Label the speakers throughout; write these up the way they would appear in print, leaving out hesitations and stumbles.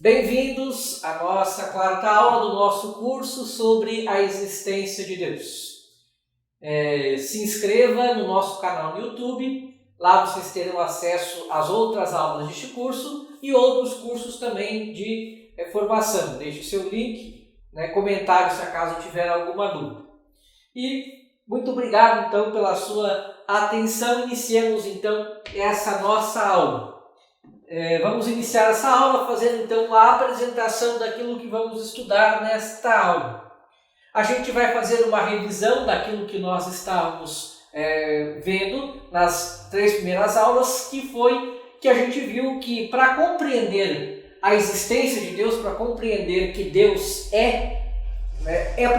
Speaker 1: Bem-vindos à nossa quarta aula do nosso curso sobre a existência de Deus. Se inscreva no nosso canal no YouTube, lá vocês terão acesso às outras aulas deste curso e outros cursos também de formação. Deixe o seu link, comentário se acaso tiver alguma dúvida. E muito obrigado então pela sua atenção. Iniciemos então essa nossa aula. Vamos iniciar essa aula fazendo então a apresentação daquilo que vamos estudar nesta aula. A gente vai fazer uma revisão daquilo que nós estávamos vendo nas 3 primeiras aulas, que foi que a gente viu que para compreender a existência de Deus, para compreender que Deus é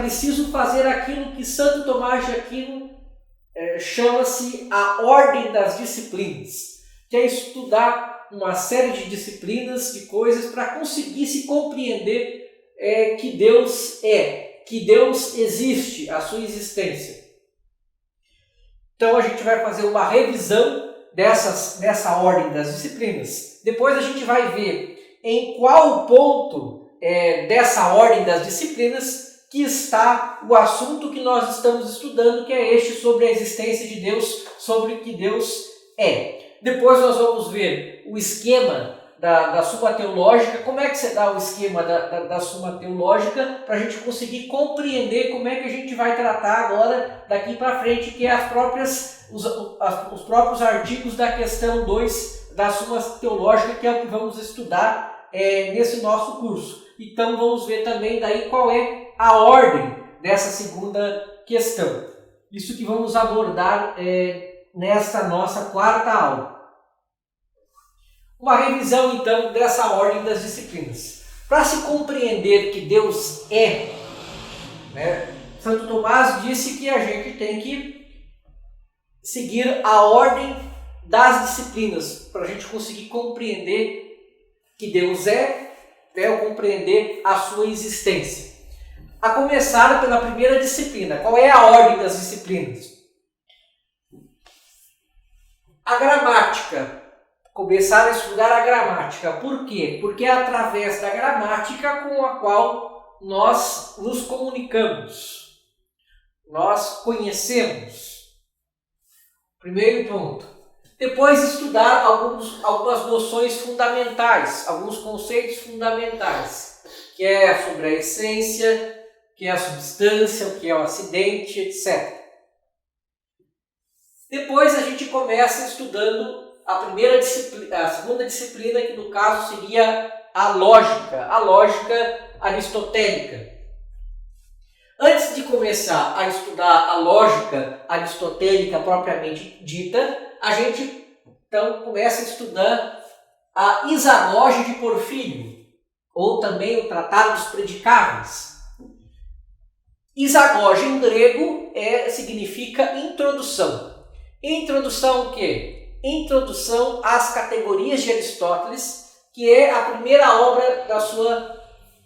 Speaker 1: preciso fazer aquilo que Santo Tomás de Aquino chama-se a ordem das disciplinas, que é estudar uma série de disciplinas, de coisas, para conseguir se compreender que Deus que Deus existe, a sua existência. Então a gente vai fazer uma revisão dessa ordem das disciplinas. Depois a gente vai ver em qual ponto dessa ordem das disciplinas que está o assunto que nós estamos estudando, que é este sobre a existência de Deus, sobre o que Deus é. Depois nós vamos ver o esquema da Suma Teológica, como é que se dá o esquema da Suma Teológica, para a gente conseguir compreender como é que a gente vai tratar agora, daqui para frente, que é os próprios artigos da questão 2 da Suma Teológica, que é o que vamos estudar nesse nosso curso. Então vamos ver também daí qual é a ordem dessa segunda questão. Isso que vamos abordar nesta nossa quarta aula. Uma revisão, então, dessa ordem das disciplinas. Para se compreender que Deus é, Santo Tomás disse que a gente tem que seguir a ordem das disciplinas, para a gente conseguir compreender que Deus ou compreender a sua existência. A começar pela primeira disciplina. Qual é a ordem das disciplinas? A gramática. Começar a estudar a gramática. Por quê? Porque é através da gramática com a qual nós nos comunicamos. Nós conhecemos. Primeiro ponto. Depois estudar algumas noções fundamentais, alguns conceitos fundamentais, que é sobre a essência, que é a substância, o que é o acidente, etc. Depois a gente começa estudando a segunda disciplina, que no caso seria a lógica aristotélica. Antes de começar a estudar a lógica aristotélica propriamente dita, a gente então começa a estudar a isagoge de Porfírio, ou também o Tratado dos Predicáveis. Isagoge em grego significa introdução. Introdução o quê? Introdução às categorias de Aristóteles, que é a primeira obra da sua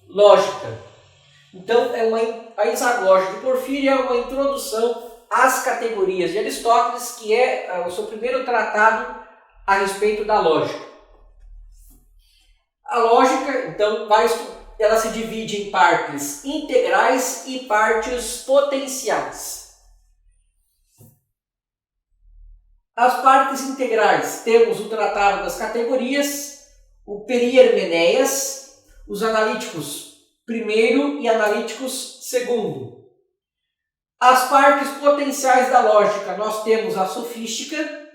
Speaker 1: lógica. Então, a isagoge de Porfírio é uma introdução às categorias de Aristóteles, que é o seu primeiro tratado a respeito da lógica. A lógica, então, ela se divide em partes integrais e partes potenciais. As partes integrais, temos o Tratado das Categorias, o Perihermeneias, os analíticos primeiro e analíticos segundo. As partes potenciais da lógica, nós temos a sofística,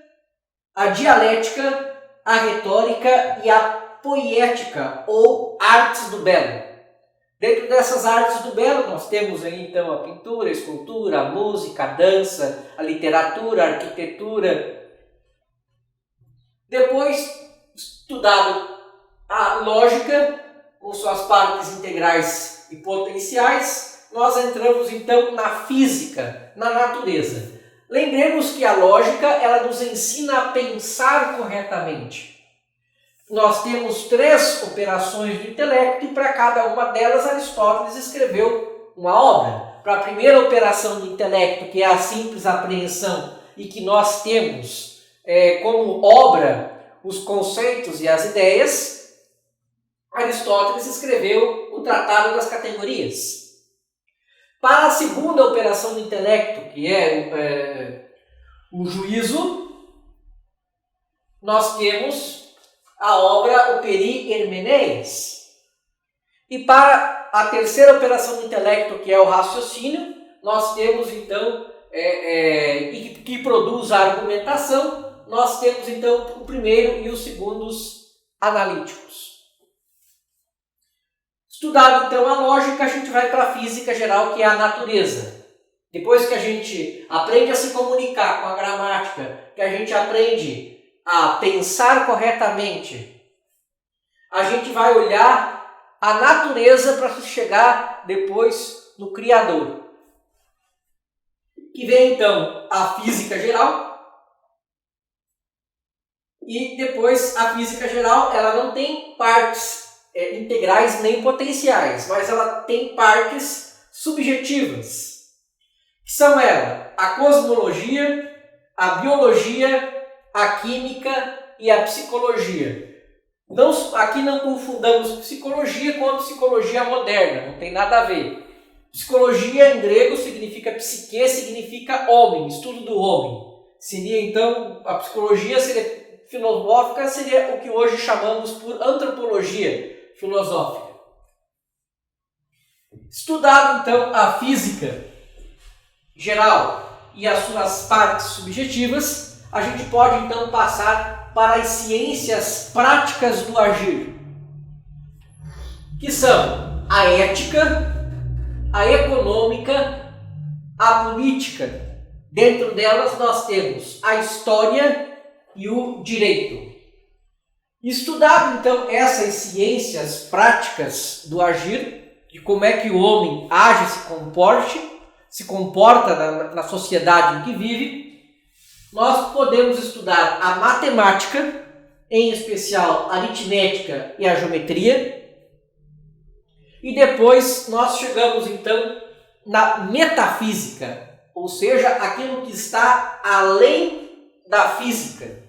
Speaker 1: a dialética, a retórica e a poiética, ou artes do belo. Dentro dessas artes do belo, nós temos aí então a pintura, a escultura, a música, a dança, a literatura, a arquitetura. Depois, estudado a lógica, com suas partes integrais e potenciais, nós entramos então na física, na natureza. Lembremos que a lógica, ela nos ensina a pensar corretamente. Nós temos 3 operações do intelecto e para cada uma delas Aristóteles escreveu uma obra. Para a primeira operação do intelecto, que é a simples apreensão e que nós temos como obra os conceitos e as ideias, Aristóteles escreveu o Tratado das Categorias. Para a segunda operação do intelecto, que é o juízo, nós temos a obra O Peri Hermenês. E para a terceira operação do intelecto, que é o raciocínio, nós temos então, que produz a argumentação, nós temos então o primeiro e os segundos analíticos. Estudado então a lógica, a gente vai para a física geral, que é a natureza. Depois que a gente aprende a se comunicar com a gramática, que a gente aprende a pensar corretamente, a gente vai olhar a natureza para chegar depois no Criador. Que vem então a física geral. E depois a física geral, ela não tem partes integrais nem potenciais, mas ela tem partes subjetivas. Que são elas: a cosmologia, a biologia, a química e a psicologia. Aqui não confundamos psicologia com a psicologia moderna, não tem nada a ver. Psicologia em grego significa psique, significa homem, estudo do homem. Seria então, a psicologia filosófica seria o que hoje chamamos por antropologia filosófica. Estudado então a física geral e as suas partes subjetivas, a gente pode então passar para as ciências práticas do agir, que são a ética, a econômica, a política. Dentro delas nós temos a história e o direito. Estudado então essas ciências práticas do agir, de como é que o homem age, se comporta na sociedade em que vive, nós podemos estudar a matemática, em especial a aritmética e a geometria, e depois nós chegamos então na metafísica, ou seja, aquilo que está além da física.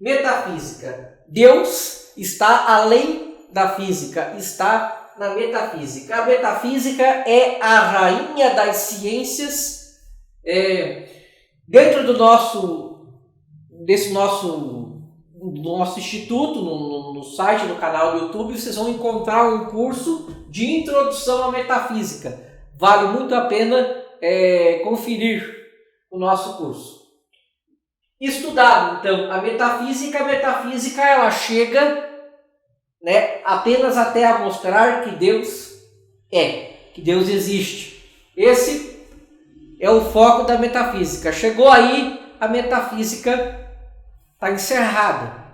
Speaker 1: Metafísica. Deus está além da física, está na metafísica. A metafísica é a rainha das ciências. Dentro do nosso instituto, no site, no canal do YouTube, vocês vão encontrar um curso de introdução à metafísica. Vale muito a pena conferir o nosso curso. Estudado então a metafísica ela chega apenas até a mostrar que Deus que Deus existe. Esse é o foco da metafísica. Chegou aí, a metafísica está encerrada.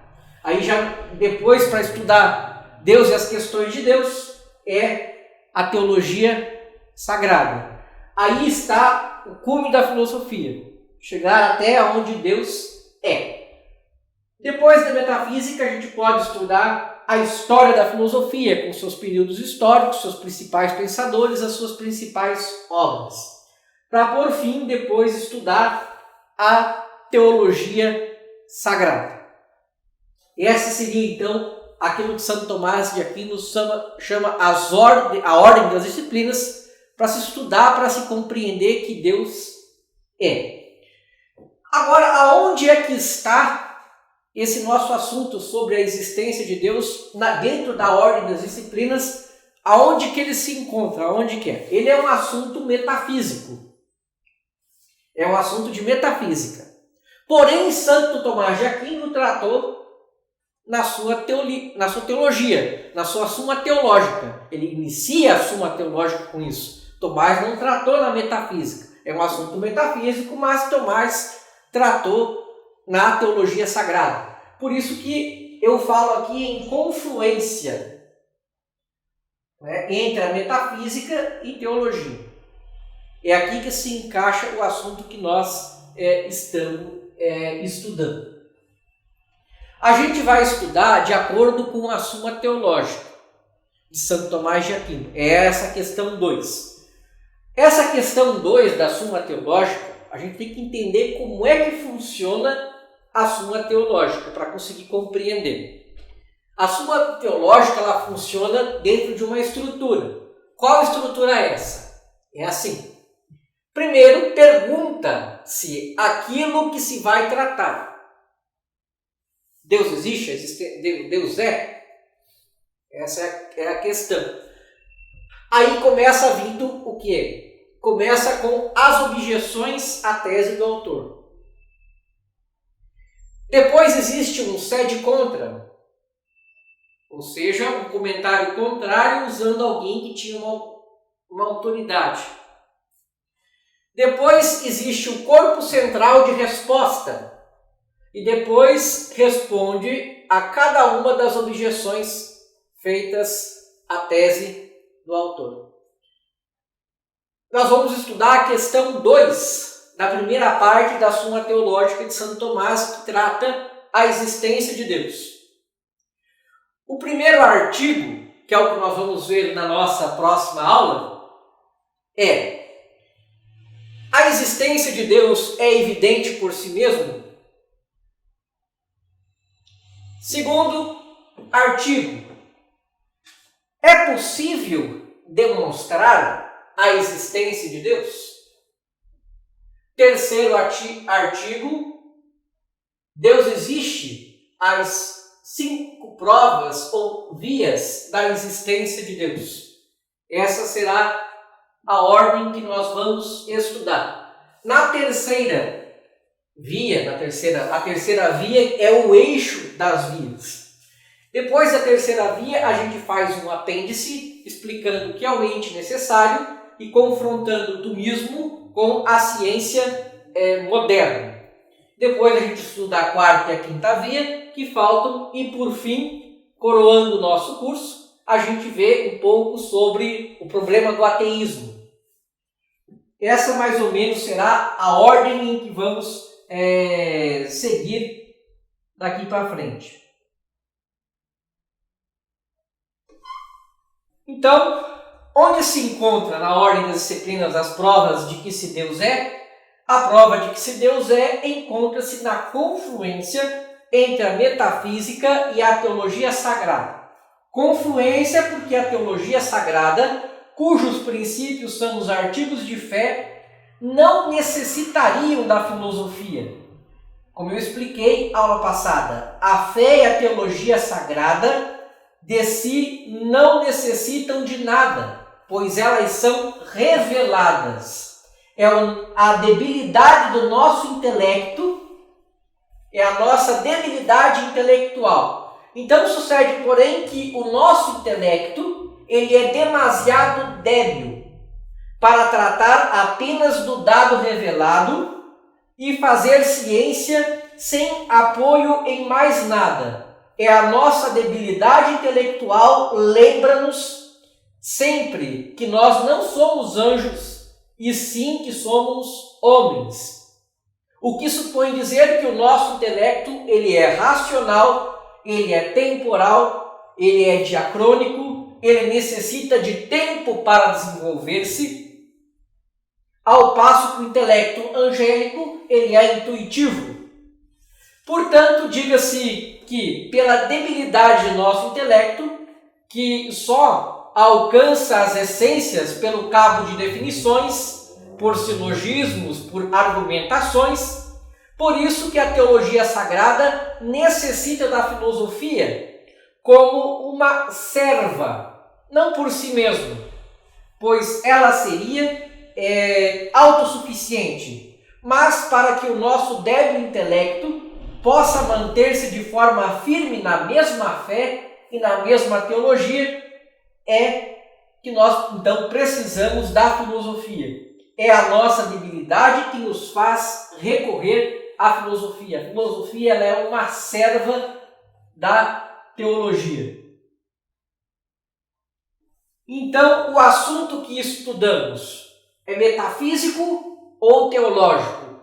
Speaker 1: Aí já depois, para estudar Deus e as questões de Deus, é a teologia sagrada. Aí está o cume da filosofia, chegar até onde Deus é. Depois da metafísica, a gente pode estudar a história da filosofia, com seus períodos históricos, seus principais pensadores, as suas principais obras, para por fim depois estudar a teologia sagrada. Essa seria então aquilo que Santo Tomás de Aquino chama a ordem das disciplinas, para se estudar, para se compreender que Deus é. Agora, aonde é que está esse nosso assunto sobre a existência de Deus dentro da ordem das disciplinas? Aonde que ele se encontra? Aonde que é? Ele é um assunto metafísico. É um assunto de metafísica. Porém, Santo Tomás de Aquino tratou na sua teologia, na sua Suma Teológica. Ele inicia a Suma Teológica com isso. Tomás não tratou na metafísica. É um assunto metafísico, mas Tomás tratou na teologia sagrada. Por isso que eu falo aqui em confluência entre a metafísica e teologia. É aqui que se encaixa o assunto que nós estamos estudando. A gente vai estudar de acordo com a Suma Teológica de Santo Tomás de Aquino. É essa a questão 2. Essa questão 2 da Suma Teológica, a gente tem que entender como é que funciona a Suma Teológica para conseguir compreender. A suma teológica ela funciona dentro de uma estrutura. Qual estrutura é essa? É assim. Primeiro, pergunta-se aquilo que se vai tratar. Deus existe? Deus é? Essa é a questão. Aí começa a vir o quê? Começa com as objeções à tese do autor. Depois existe um sede contra, ou seja, um comentário contrário usando alguém que tinha uma autoridade. Depois existe o corpo central de resposta e depois responde a cada uma das objeções feitas à tese do autor. Nós vamos estudar a questão 2 da primeira parte da Suma Teológica de Santo Tomás, que trata a existência de Deus. O primeiro artigo, que é o que nós vamos ver na nossa próxima aula, é: a existência de Deus é evidente por si mesmo? Segundo artigo, é possível demonstrar a existência de Deus? Terceiro artigo, Deus existe? As 5 provas ou vias da existência de Deus. Essa será a ordem que nós vamos estudar. Na terceira via, a terceira via é o eixo das vias. Depois da terceira via, a gente faz um apêndice explicando o que é o ente necessário e confrontando o tomismo com a ciência moderna. Depois a gente estuda a quarta e a quinta via, que faltam, e por fim, coroando o nosso curso, a gente vê um pouco sobre o problema do ateísmo. Essa mais ou menos será a ordem em que vamos seguir daqui para frente. Então, onde se encontra na ordem das disciplinas as provas de que se Deus é? A prova de que se Deus é encontra-se na confluência entre a metafísica e a teologia sagrada. Confluência porque a teologia sagrada, cujos princípios são os artigos de fé, não necessitariam da filosofia. Como eu expliquei aula passada, a fé e a teologia sagrada de si não necessitam de nada, pois elas são reveladas. É a debilidade do nosso intelecto, é a nossa debilidade intelectual. Então sucede, porém, que o nosso intelecto ele é demasiado débil para tratar apenas do dado revelado e fazer ciência sem apoio em mais nada. É a nossa debilidade intelectual, lembra-nos sempre que nós não somos anjos, e sim que somos homens. O que supõe dizer que o nosso intelecto ele é racional, ele é temporal, ele é diacrônico, ele necessita de tempo para desenvolver-se, ao passo que o intelecto angélico ele é intuitivo. Portanto, diga-se que pela debilidade do nosso intelecto, que só alcança as essências pelo cabo de definições, por silogismos, por argumentações, por isso que a teologia sagrada necessita da filosofia como uma serva, não por si mesma, pois ela seria autossuficiente, mas para que o nosso débil intelecto possa manter-se de forma firme na mesma fé e na mesma teologia, é que nós então precisamos da filosofia. É a nossa debilidade que nos faz recorrer à filosofia. A filosofia ela é uma serva da teologia. Então, o assunto que estudamos é metafísico ou teológico?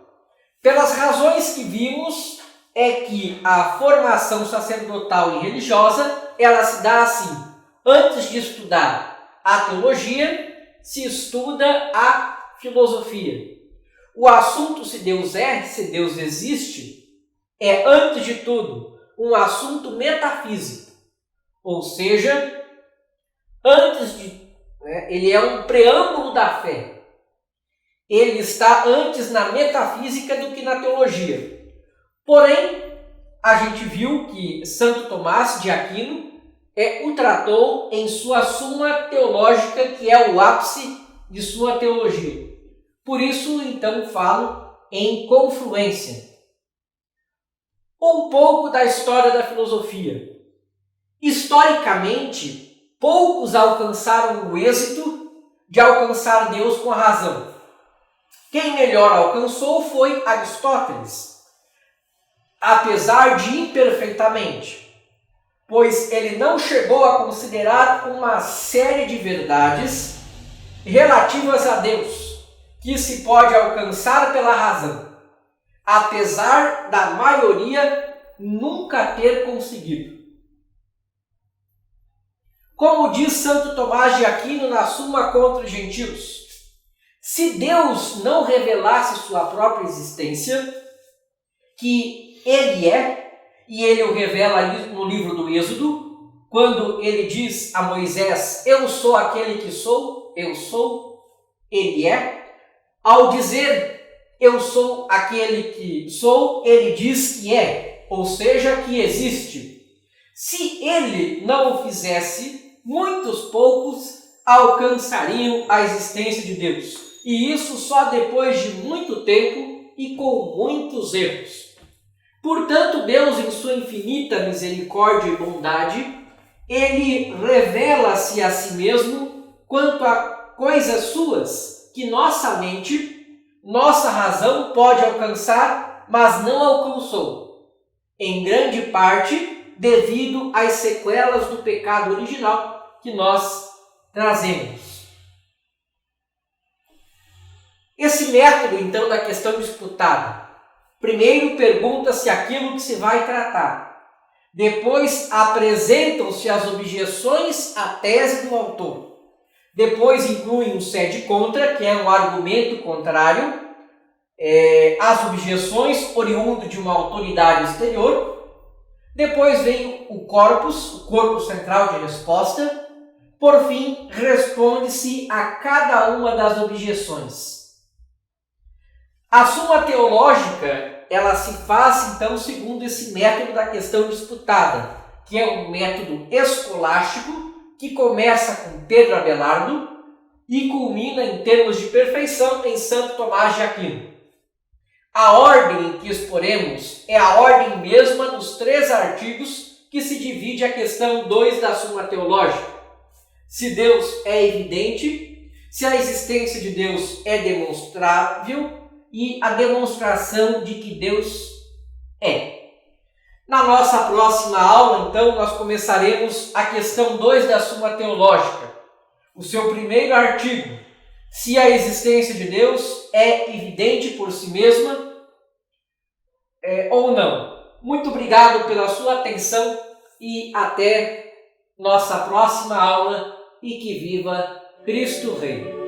Speaker 1: Pelas razões que vimos, é que a formação sacerdotal e religiosa ela se dá assim. Antes de estudar a teologia, se estuda a filosofia. O assunto se Deus é, se Deus existe, é, antes de tudo, um assunto metafísico. Ou seja, ele é um preâmbulo da fé. Ele está antes na metafísica do que na teologia. Porém, a gente viu que Santo Tomás de Aquino o tratou em sua Suma Teológica, que é o ápice de sua teologia. Por isso, então, falo em confluência. Um pouco da história da filosofia. Historicamente, poucos alcançaram o êxito de alcançar Deus com a razão. Quem melhor alcançou foi Aristóteles, apesar de imperfeitamente, pois ele não chegou a considerar uma série de verdades relativas a Deus, que se pode alcançar pela razão, apesar da maioria nunca ter conseguido. Como diz Santo Tomás de Aquino na Suma contra os Gentios, se Deus não revelasse sua própria existência, que Ele é, e Ele o revela no livro do Êxodo, quando Ele diz a Moisés, eu sou aquele que sou, eu sou, Ele é. Ao dizer, eu sou aquele que sou, Ele diz que é, ou seja, que existe. Se Ele não o fizesse, muitos poucos alcançariam a existência de Deus. E isso só depois de muito tempo e com muitos erros. Portanto, Deus, em sua infinita misericórdia e bondade, Ele revela-se a si mesmo quanto a coisas suas que nossa mente, nossa razão pode alcançar, mas não alcançou. Em grande parte, devido às sequelas do pecado original que nós trazemos. Esse método, então, da questão disputada. Primeiro pergunta-se aquilo que se vai tratar. Depois apresentam-se as objeções à tese do autor. Depois incluem um sede contra, que é um argumento contrário, às objeções oriundo de uma autoridade exterior. Depois vem o corpus, o corpo central de resposta. Por fim, responde-se a cada uma das objeções. A Suma Teológica, ela se faz, então, segundo esse método da questão disputada, que é um método escolástico, que começa com Pedro Abelardo e culmina, em termos de perfeição, em Santo Tomás de Aquino. A ordem que exporemos é a ordem mesma dos 3 artigos que se divide a questão 2 da Suma Teológica. Se Deus é evidente, se a existência de Deus é demonstrável, e a demonstração de que Deus é. Na nossa próxima aula, então, nós começaremos a questão 2 da Suma Teológica, o seu primeiro artigo, se a existência de Deus é evidente por si mesma ou não. Muito obrigado pela sua atenção e até nossa próxima aula, e que viva Cristo Rei.